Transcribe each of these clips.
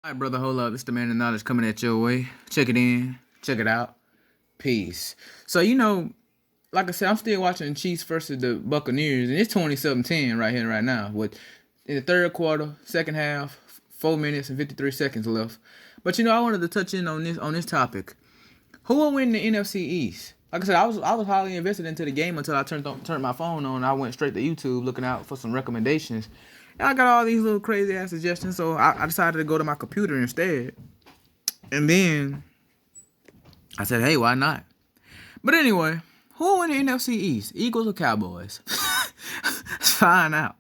All right, brother, hold up. It's the man of knowledge coming at your way. Check it in. Check it out. Peace. So, like I said, I'm still watching Chiefs versus the Buccaneers, and it's 27-10 right here, right now. With in the third quarter, second half, 4 minutes and 53 seconds left. But I wanted to touch in on this topic. Who will win the NFC East? Like I said, I was highly invested into the game until I turned my phone on. I went straight to YouTube looking out for some recommendations. And I got all these little crazy ass suggestions, so I decided to go to my computer instead. And then I said, hey, why not? But anyway, who will win the NFC East? Eagles or Cowboys? Let's find out.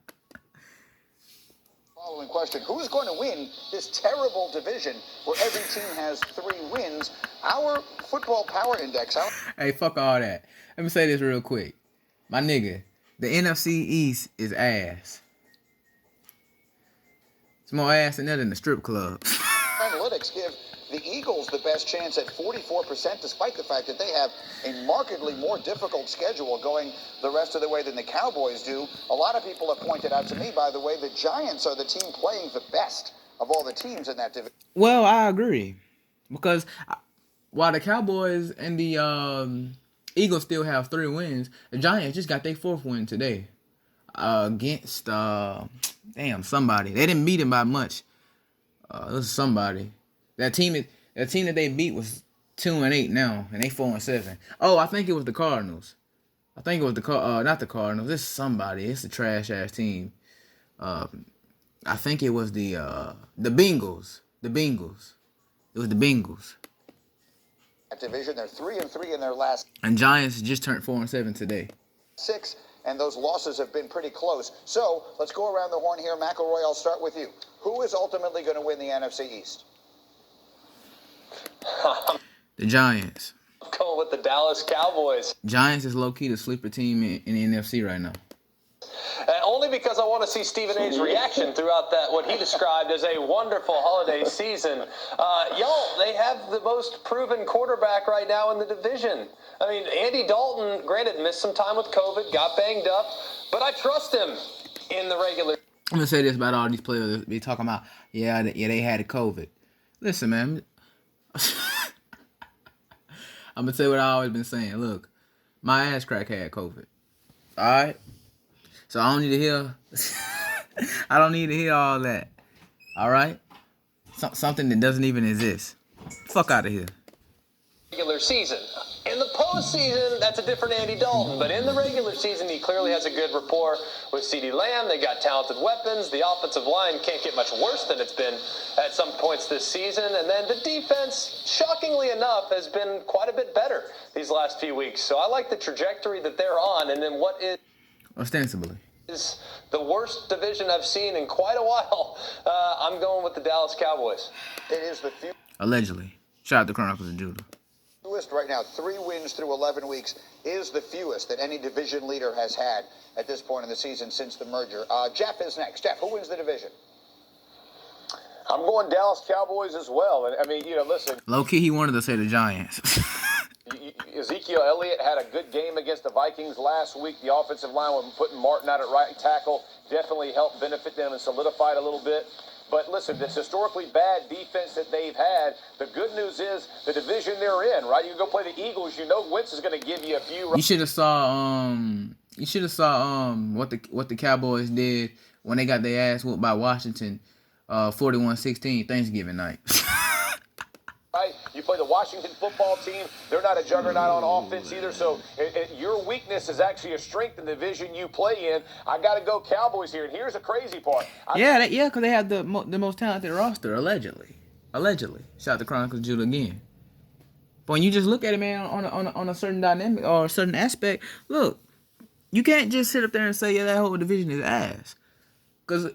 Following question: who is going to win this terrible division where every team has 3 wins? Our football power index. Hey, fuck all that. Let me say this real quick. My nigga, the NFC East is ass. It's more ass than that in the strip club. Analytics give the Eagles the best chance at 44%, despite the fact that they have a markedly more difficult schedule going the rest of the way than the Cowboys do. A lot of people have pointed out to me, by the way, the Giants are the team playing the best of all the teams in that division. Well, I agree. Because while the Cowboys and the Eagles still have 3 wins, the Giants just got their 4th win today. Against, somebody. They didn't beat him by much. It was somebody. That team that they beat was 2-8 now, and they 4-7. Oh, I think it was the Cardinals. I think it was not the Cardinals. It's somebody. It's a trash ass team. I think it was the Bengals. The Bengals. It was the Bengals. That division, they're 3-3 in their last. And Giants just turned 4-7 today. 6, and those losses have been pretty close. So let's go around the horn here. McElroy, I'll start with you. Who is ultimately going to win the NFC East? The Giants. I'm going with the Dallas Cowboys. Giants is low-key the sleeper team in the NFC right now. Only because I want to see Stephen A's reaction throughout that, what he described as a wonderful holiday season. They have the most proven quarterback right now in the division. I mean, Andy Dalton, granted, missed some time with COVID, got banged up, but I trust him in the regular. I'm going to say this about all these players that be talking about, they had COVID. Listen, man. I'm going to tell you what I always been saying. Look, my ass crack had COVID. All right? So I don't need to hear I don't need to hear all that. All right? Something that doesn't even exist. Fuck out of here. Regular season. In the postseason, that's a different Andy Dalton. But in the regular season, he clearly has a good rapport with CeeDee Lamb. They got talented weapons. The offensive line can't get much worse than it's been at some points this season. And then the defense, shockingly enough, has been quite a bit better these last few weeks. So I like the trajectory that they're on. And then what is... Ostensibly. Is the worst division I've seen in quite a while. I'm going with the Dallas Cowboys. It is the Allegedly. Shout out to Chronicles of Judah. fewest right now. 3 wins through 11 weeks is the fewest that any division leader has had at this point in the season since the merger. Jeff is next. Jeff, who wins the division? I'm going Dallas Cowboys as well. And I mean, listen. Low-key, he wanted to say the Giants. Ezekiel Elliott had a good game against the Vikings last week. The offensive line, when putting Martin out at right tackle, definitely helped benefit them and solidify it a little bit. But listen, this historically bad defense that they've had, the good news is the division they're in, right? You go play the Eagles, Wentz is going to give you a few. You should have saw what the Cowboys did when they got their ass whooped by Washington 41-16 Thanksgiving night. Right? You play the Washington football team. They're not a juggernaut on offense either. So your weakness is actually a strength in the division you play in. I got to go Cowboys here. And here's the crazy part. Because they have the most talented roster, allegedly. Shout out to Chronicles of Judah again. But when you just look at it, man, on a certain dynamic or a certain aspect, look, you can't just sit up there and say, that whole division is ass. Because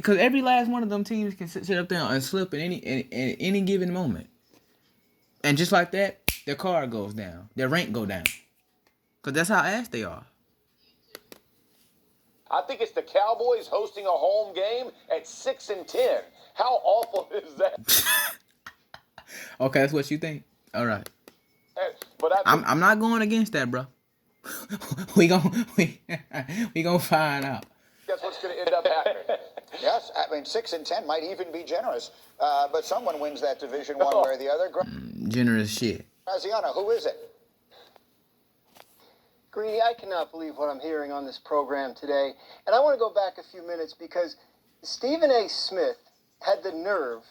every last one of them teams can sit up there and slip at any given moment. And just like that, their card goes down. Their rank go down. Because that's how ass they are. I think it's the Cowboys hosting a home game at 6-10. How awful is that? Okay, that's what you think. All right. But I'm not going against that, bro. we gonna find out. That's what's going to end up happening. Yes, I mean 6-10 might even be generous, but someone wins that division one way or the other. Generous shit. Graziano, who is it? Greeny, I cannot believe what I'm hearing on this program today. And I want to go back a few minutes because Stephen A. Smith had the nerve,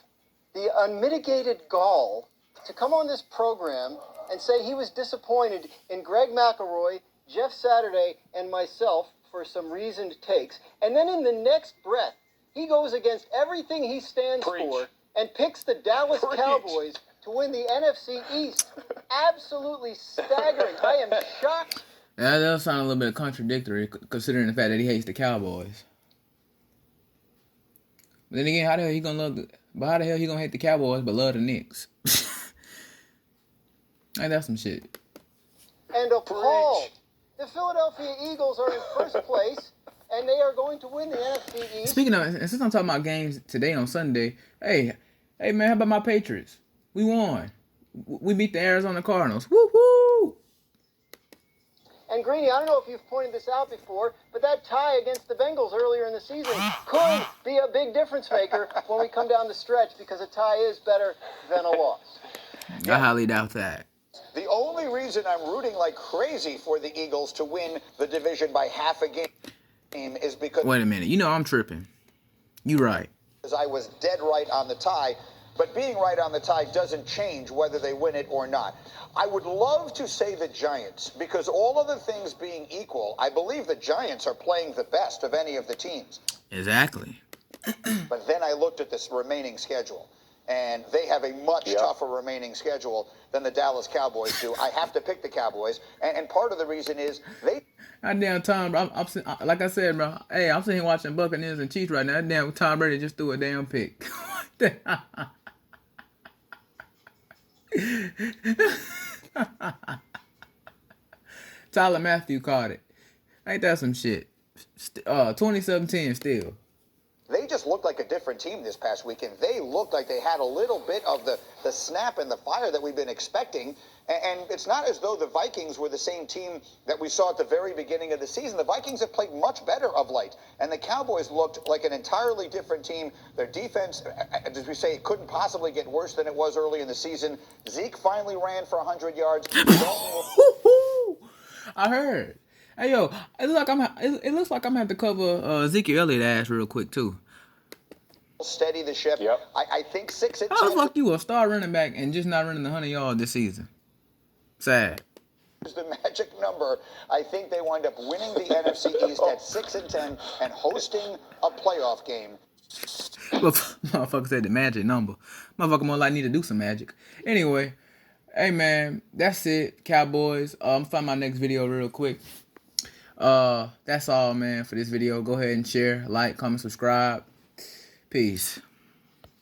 the unmitigated gall, to come on this program and say he was disappointed in Greg McElroy, Jeff Saturday, and myself for some reasoned takes. And then in the next breath, he goes against everything he stands for and picks the Dallas Cowboys to win the NFC East. Absolutely staggering. I am shocked. That does sound a little bit contradictory, considering the fact that he hates the Cowboys. But then again, how the hell he gonna hate the Cowboys but love the Knicks? Ain't that some shit? And appalled. The Philadelphia Eagles are in first place, and they are going to win the NFC East. Speaking of, and since I'm talking about games today on Sunday, hey man, how about my Patriots? We won. We beat the Arizona Cardinals. Woo woo! And Greeny, I don't know if you've pointed this out before, but that tie against the Bengals earlier in the season could be a big difference maker when we come down the stretch, because a tie is better than a loss. I highly doubt that. The only reason I'm rooting like crazy for the Eagles to win the division by half a game is because... Wait a minute. You know I'm tripping. You right. I was dead right on the tie, but being right on the tie doesn't change whether they win it or not. I would love to say the Giants, because all other things being equal, I believe the Giants are playing the best of any of the teams. Exactly. But then I looked at this remaining schedule, and they have a much tougher remaining schedule than the Dallas Cowboys do. I have to pick the Cowboys, and part of the reason is they... That damn Tom, bro. Like I said, bro. Hey, I'm sitting here watching Buccaneers and Chiefs right now. That damn Tom Brady just threw a damn pick. Tyler Matthew caught it. Ain't that some shit? 2017 still. They just looked like a different team this past weekend. They looked like they had a little bit of the snap and the fire that we've been expecting. And it's not as though the Vikings were the same team that we saw at the very beginning of the season. The Vikings have played much better of late. And the Cowboys looked like an entirely different team. Their defense, as we say, it couldn't possibly get worse than it was early in the season. Zeke finally ran for 100 yards. I heard. Hey yo, it looks like I'm gonna have to cover Ezekiel Elliott ass real quick too. Steady the ship. Yep. I think 6-10. How the fuck you a star running back and just not running the 100 yards this season? Sad. Is the magic number. I think they wind up winning the NFC East at 6-10 and hosting a playoff game. Motherfucker said the magic number. Motherfucker more likely need to do some magic. Anyway, hey man, that's it, Cowboys. I'm gonna find my next video real quick. That's all, man, for this video. Go ahead and share, like, comment, subscribe. Peace.